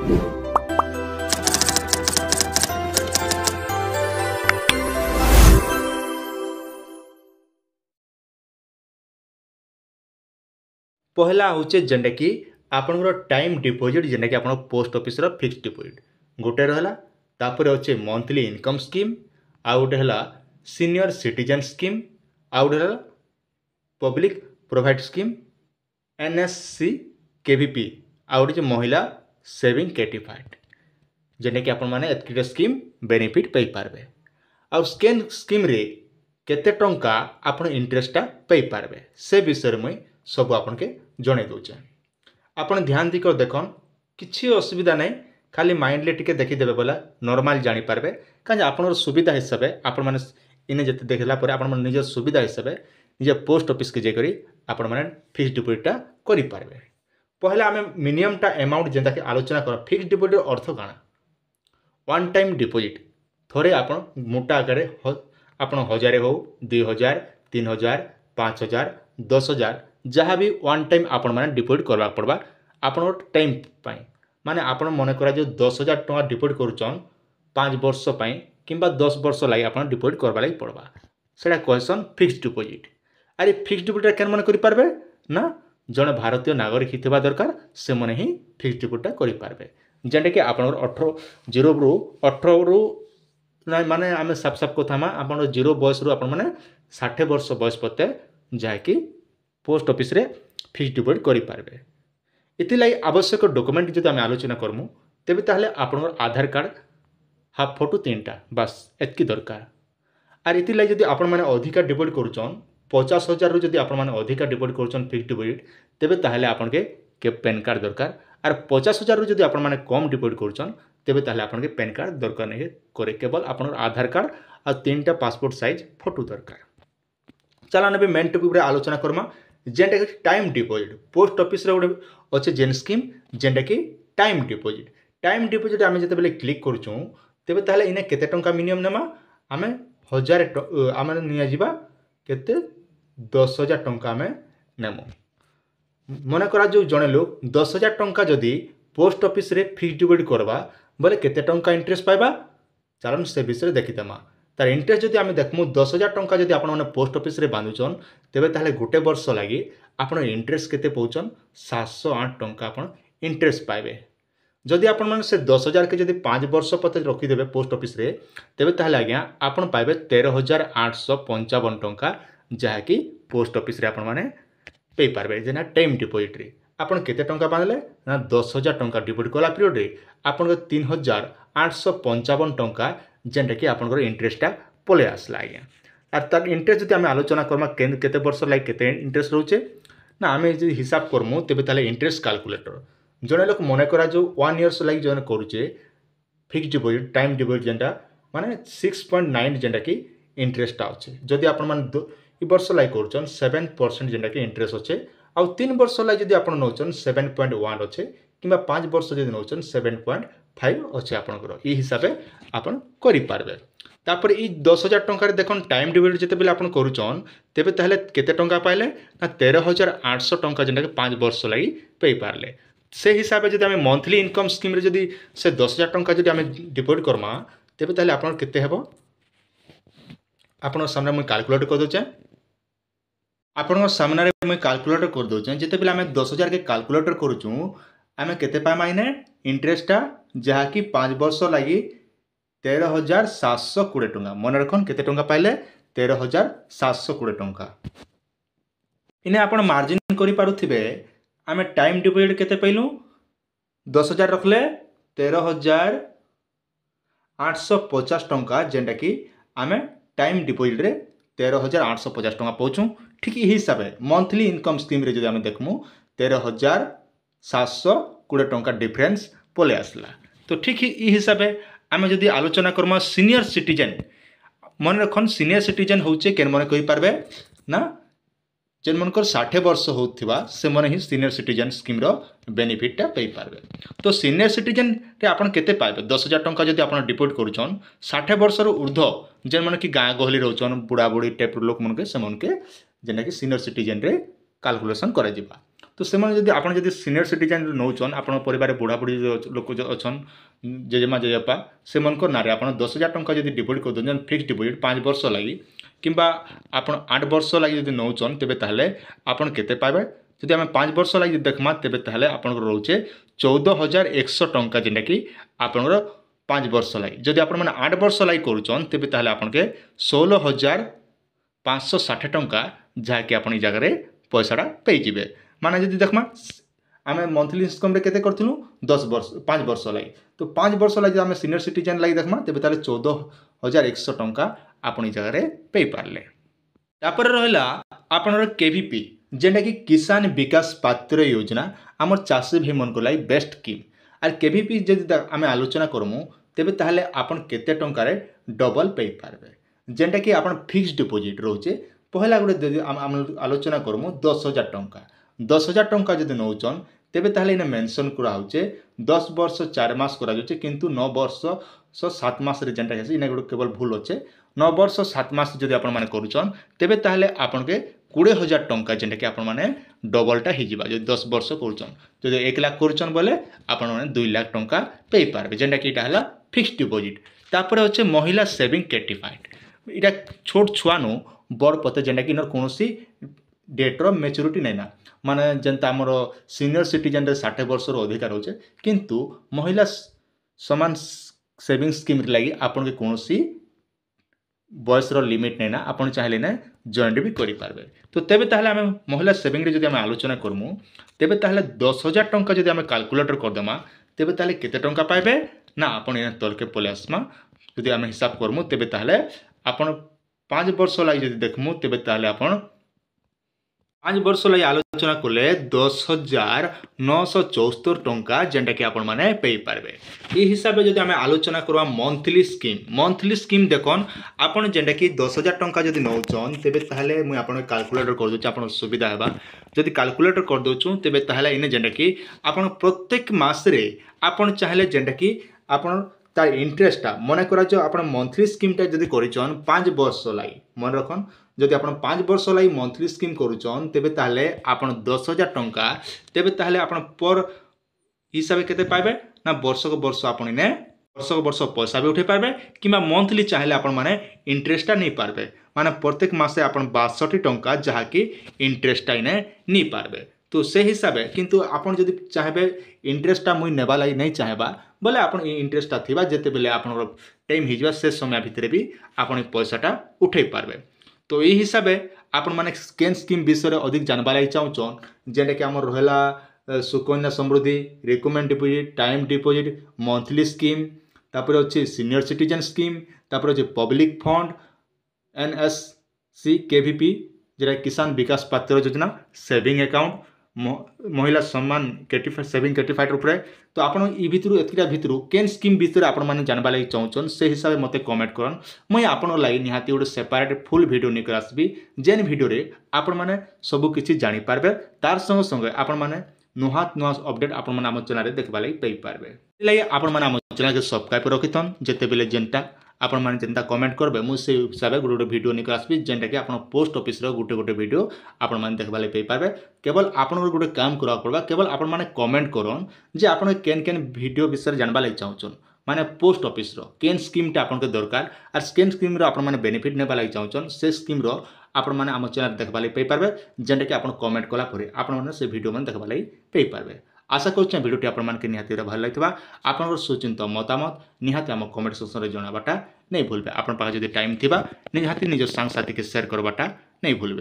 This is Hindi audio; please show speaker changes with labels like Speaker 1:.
Speaker 1: पहला हूँ जेनटा कि आपंकर टाइम डिपोजिट जेनटा कि आप पोस्ट ऑफिस फिक्स डिपोजिट गोटे रहा तापर अच्छे मंथली इनकम स्कीम आउ गोटे है सीनियर सिटीजन स्कीम आउ गोटे है public provide scheme NSC KVP आउ गोटे महिला सेविंग कैटिफाइड जेनटा कि आपने स्कीम बेनिफिट पाइपारे आउ स्केन स्कीम रे केते टंका आपण इंटरेस्टा पाइपारे से विषय मुई सब आपन के जणे दउचे। आपन ध्यान दी कर देखन किछि असुविधा नहीं खाली माइंडले टिके देखी देबे बोला नॉर्मल जानि पारबे काजे आपनर सुविधा हिसाब से आपण माने इने जते देखला पर आपण माने निज सुविधा हिसाब से निज पोस्ट ऑफिस के जे करी आपण माने फिक्स डिपॉजिटटा करि पारबे। पहला आमे मिनिमम टा अमाउंट जेंता कि आलोचना कर फिक्स डिपॉजिट अर्थ काना वन टाइम डिपॉजिट थोड़े आपण मोटा आकारे आपण 1000 हो 2000 3000 5000 10000 जहाँ भी वन टाइम आपण मैंने डिपॉजिट करवा पड़वा आपण टाइम पाई माने आपण मन करा जो 10,000 टका डिपॉजिट करुचन 5 वर्ष पाई किंबा 10 वर्ष लगी आपण डिपॉजिट करवा लगी पड़वा सेटा कहसन फिक्स डिपॉजिट। अरे फिक्स डिपॉजिट केन मन करि पारबे ना जने भारतीय नागरिक हितबा दरकार से मने ही फिक्स डिपॉजिट करि पारबे जेंटा कि आपण 18 रु ना माने आमे साफ साफ कथा मा आपण 0 बयस रु आपण माने 60 वर्ष बयस पते जहा कि पोस्ट ऑफिस रे फिक्स डिपॉजिट करि पारबे। इति लाई आवश्यक डॉक्यूमेंट जदि आमे आलोचना करमु तेबे ताहले आपनर आधार कार्ड हाफ फोटो 3टा बस एतकी दरकार। आर इति लाई जदि आपण माने अधिका डिपॉजिट करूचन 50,000 रु जदि आपण माने अधिका डिपॉजिट करूचन फिक्स डिपॉजिट तेबे ताहले आपण के पैन कार्ड दरकार। आर 50,000 रु जदि आपण माने कम डिपॉजिट करूचन तेबे ताहले आपण के पैन कार्ड दरकार नहीं करे केवल आपनर आधार कार्ड और 3टा पासपोर्ट साइज फोटो दरकार। चला ने मेन टॉपिक रे आलोचना करमा जेंटा कि टाइम डिपॉजिट पोस्ट ऑफिस रे गोटे अच्छे जेन स्कीम जेंटा कि टाइम डिपॉजिट आमे जते बेले क्लिक करूछु तेबे ताहले इने केते टंका मिनिमम नेमा आमे 1000 आमे निया जिबा केते 10,000 टंका आमे नेमो मन करा जो जने लोग 10,000 टंका जदी पोस्ट ऑफिस रे फिक्स डिपॉजिट करबा बोले केते टंका इंटरेस्ट पाइबा चलन से विषय देखितमा तार इंटरेस्ट जदि आमे देखमु 10,000 टंका जदि आपण माने पोस्ट ऑफिस रे बांधुचन तेबे ताहले गोटे वर्ष लागि आपण इंटरेस्ट केते पउचन 708 टंका आपण इंटरेस्ट पाइबे। जदि आपण माने से 10,000 के जदि 5 वर्ष पते रखि देबे पोस्ट ऑफिस रे तेबे ताहले आज्ञा आपण पाइबे 13,855 टंका जहा कि पोस्ट ऑफिस रे आपण माने पे पारबे जेना टाइम डिपॉजिट रे आपण केते टंका बांधले ना 10,000 टंका डिपॉजिट कला पीरियड रे आपण 3,855 टंका जेनटा कि आपनकर इंटरेस्टा पले आसला आज्ञा। आर तार इंटरेस्ट जदि आमे आलोचना करमा केते वर्ष लाइक केते इंटरेस्ट रहउचे ना आमे जदि हिसाब करमु तेबे ताले इंटरेस्ट कैलकुलेटर जने लोक मने करा जो 1 इयर्स लाइक जने करूचे फिक्स डिपॉजिट टाइम डिपॉजिट जेनटा माने 6.9 जेनटा कि इंटरेस्ट आछे जदि आपन मान ई वर्ष लाइक करूचन 7% जेनटा कि इंटरेस्ट अच्छे आ 3 वर्ष लाइक जदि आपन नौचन 7.1 अच्छे किंबा 5 वर्ष जदि नौचन 7.5 अच्छे आपनकर ई हिसाबे आपन करि पारबे। तापर ई 10,000 टंका रे देखन टाइम डिपॉजिट जते बेले आपन करूचन तेबे ताहले केते टंका पाइले ना 13,800 टंका जेनटा कि 5 वर्ष लागि पे पारले से हिसाबे जदि आमे मंथली इनकम स्कीम रे जदि से 10,000 टंका जदि आमे डिपॉजिट करमा तेबे ताहले आपन केते हेबो आपन सामने मैं कैलकुलेट कर दोचे आपन सामने रे मैं कैलकुलेटर कर दोचे जते बेले आमे 10,000 के कैलकुलेटर करूचू आमे केते पाइमा इने इंटरेस्टा जहा कि 5 वर्ष लागि 13,720 टंका मन रखन केते टंका पाइले 13,720 टंका इने आपण मार्जिन करि पारुथिबे आमे टाइम डिपॉजिट केते पाइलु 10,000 रखले 13,850 टंका जेंटा कि आमे टाइम डिपॉजिट रे 13,850 टंका पाउछु ठीक ई हिसाब से मंथली इनकम स्कीम रे जदि आमे देखमु 13,720 टंका डिफरेंस पले आसला। तो ठीक ई हिसाब से आमे जदि आलोचना करमा सीनियर सिटीजन मन रखन सीनियर सिटीजन होचे केन मन कहि पारबे ना जेन मनकर 60 वर्ष होथिबा से मन ही सीनियर सिटीजन स्कीम रो बेनिफिटटा पई पारबे। तो सीनियर सिटीजन रे आपण केते पाइबे 10,000 टंका जदि आपण डिपॉजिट करूछन 60 वर्ष रो ऊर्ध्व जेन मन कि गाँ गहली रहउछन बुढ़ा बुढ़ी टाइप लोक मन के से मन के जेना कि सीनियर सिटीजन रे कैलकुलेशन करा जिबा तो से आप सीनियर सिटीजन नौचन आप परिवार बुढ़ा बुढ़ी लोक अच्छन जेजेमा जेजेपा से ना आप 10,000 टंका जब डिपोजिट कर दूसरे फिक्स डिपोजिट 5 वर्ष लगी कि आप 8 वर्ष लगी जब नौचन तेज ताहले आपन केते पाइबे जदि आम 5 वर्ष लगी देखमा तेज ताहले आपन रोचे 14,100 टंका जेनटा कि आपनकर 5 वर्ष लगी जदि आप 8 वर्ष लगी करुचन तेज ताहले आपनके 16,560 टंका जहाँकि आप जगह पैसाटा पेजे माने जदि देखमा आम मंथली इनकम केते करथिलु 5 वर्ष लगी तो 5 वर्ष लगी आम सीनियर सिटीजन लगी देखमा तेज ताहले 14,100 टंका आपन जगह पे पार्ले। तापर रहा आपनर केवीपी जेनटा कि किसान विकास पात्र योजना आम चाषी भाई मन को लगी बेस्ट स्कीम आर केवीपी जदि आम आलोचना करमु तेबे ताहले आपन केते टंकार डबल पे पारबे जेनटा कि आपन फिक्स डिपोजिट रोचे पहला गोटे आम आलोचना करमु 10,000 टंका 10,000 टंका जदि नौचन तेबे ताहले इने मेंशन करा होचे 10 वर्ष 4 मास करा जोचे किंतु 9 वर्ष 7 मास रे जेनटा हेसी इने गोटे केवल भूल अच्छे 9 वर्ष 7 मास जदि आपण माने करूचन तेबे ताहले आपन के 20,000 टंका जेनटा कि आपण माने डबलटा ही जिबा जदि 10 वर्ष करूचन जदि 1 लाख करूचन बोले आपण माने 2 लाख टंका पे पारबे जेनटा कि इटा हला फिक्स डिपोजिट। तापर होचे महिला सेविंग कैटिफाइड इटा छोट छुआ नु बड़ पते जेनटा कि इनर कोनोसी डेट रो मैच्योरिटी नै ना माने जेनता हमर सीनियर सिटीजन रे 60 वर्ष रो अधिकार होचे किंतु महिला समान सेविंग स्कीम लगी आपन के कोनोसी बयस रो लिमिट नै ना आपन चाहले ना जॉइंट भी करि पारबे तो तेबे ताहले हम महिला सेविंग रे जदि हम आलोचना करमु तेबे ताहले 10,000 टंका जदि हम कैलकुलेटर कर देमा तेबे ताहले केते टंका पाइबे ना आपन इन तलके पलेसमा जदि हम हिसाब करमु तेबे ताहले आपन 5 वर्ष लगी जदि देखमु तेबे ताहले आपन 5 वर्ष लगी आलोचना कले 10,974 टंका जेनटा कि आपण माने पे पारबे ए हिसाब से जदि आम आलोचना करवा मंथली स्कीम देखन आपण जेनटा कि 10,000 टंका जदि नौचन तेबे ताहले मुई आपण कैलकुलेटर कर दोच आपण सुविधा हेबा जदि कैलकुलेटर कर दोचु तेबे ताहले इने जेनटा कि आपण प्रत्येक मास रे आपण चाहले जेनटा कि आपण तार इंटरेस्टा मन करा जो आपण मंथली स्कीमटा जदि करिचन 5 वर्ष लगी मन रखन जदि आपण 5 वर्ष लगी मंथली स्कीम करुचन तेबे ताहले आपण 10,000 टंका तेबे ताहले आपण पर हिसाब केते पाइबे ना वर्ष को वर्ष आपण ने वर्ष को वर्ष पैसा भी उठे पारबे किबा मंथली चाहले आपण माने इंटरेस्टा नहीं पारबे माने प्रत्येक मासे आपण 62 टंका जहा कि इंटरेस्टा इने नहीं पारबे तो से हिसाब किंतु आपण जदि चाहबे इंटरेस्टा मुई नेबा लागि नहीं चाहेबा बोले आपण इंटरेस्टा थिबा जेते बेले आपण टाइम हिजबा से समय भितरे भी आपण पैसाटा उठे पारबे तो यही हिसाब से आपण माने स्कैन स्कीम विषय अधिक जानवा लगी चाहून जेनटा कि आमर रहा सुकन्या समृद्धि रिकमेंड deposit time deposit monthly scheme तापर अच्छे सीनियर सिटीजन स्कीम तापर अच्छे पब्लिक फंड NSC KVP जेटा किसान विकास पात्र योजना सेविंग अकाउंट महिला सम्मान सेविंग कैटिफाइड उपरे तो आपण ई भितरु एतिका भितरु केन स्कीम विषय आपण माने जानबा लागि चाहूछन से हिसाब मते कमेंट करन मैं आपण लागि निहाती गोटे सेपरेट फुल वीडियो निकर आसबी जेन वीडियो रे आपण माने सब किछि जानि पारबे तार संग संग आपण माने नुहा अपडेट आपण माने हम चैनल रे देखबा लागि पई पारबे लागि आपण माने हम चैनल के सब्सक्राइब रखिथन जेते बेले जेनटा आपण माने जेनता कमेंट करबे मु से हिसाब गोटे वीडियो निकल आसबी जेनटा कि आपण पोस्ट ऑफिस रो गोटे वीडियो आपण माने देखबा लागि पई पारबे केवल आपण गोटे काम करा पड़बा केवल आपण माने कमेंट करन जे आपण केन केन वीडियो विषय जानबा लागि चाहछन माने पोस्ट ऑफिस रो केन स्कीम टा आपण के दरकार आर स्केन स्कीम रो आपण माने बेनिफिट नेबा लागि चाहछन से स्कीम रो आपण माने हम चैनल देखबा लागि पई पारबे जेनटा कि आपण कमेंट कला परे आपण माने से वीडियो माने देखबा लागि पई पारबे आशा करूँ भिडियोटी आपण मानके निहाती भल लगी आपन सुचिंत मतामत निहाती आम कमेंट सेक्शन में जनावाटा नहीं भूलबे आपण पाखे जदि टाइम थिबा निहाती निज सांग साथी के शेयर करवाटा नहीं भूलबे।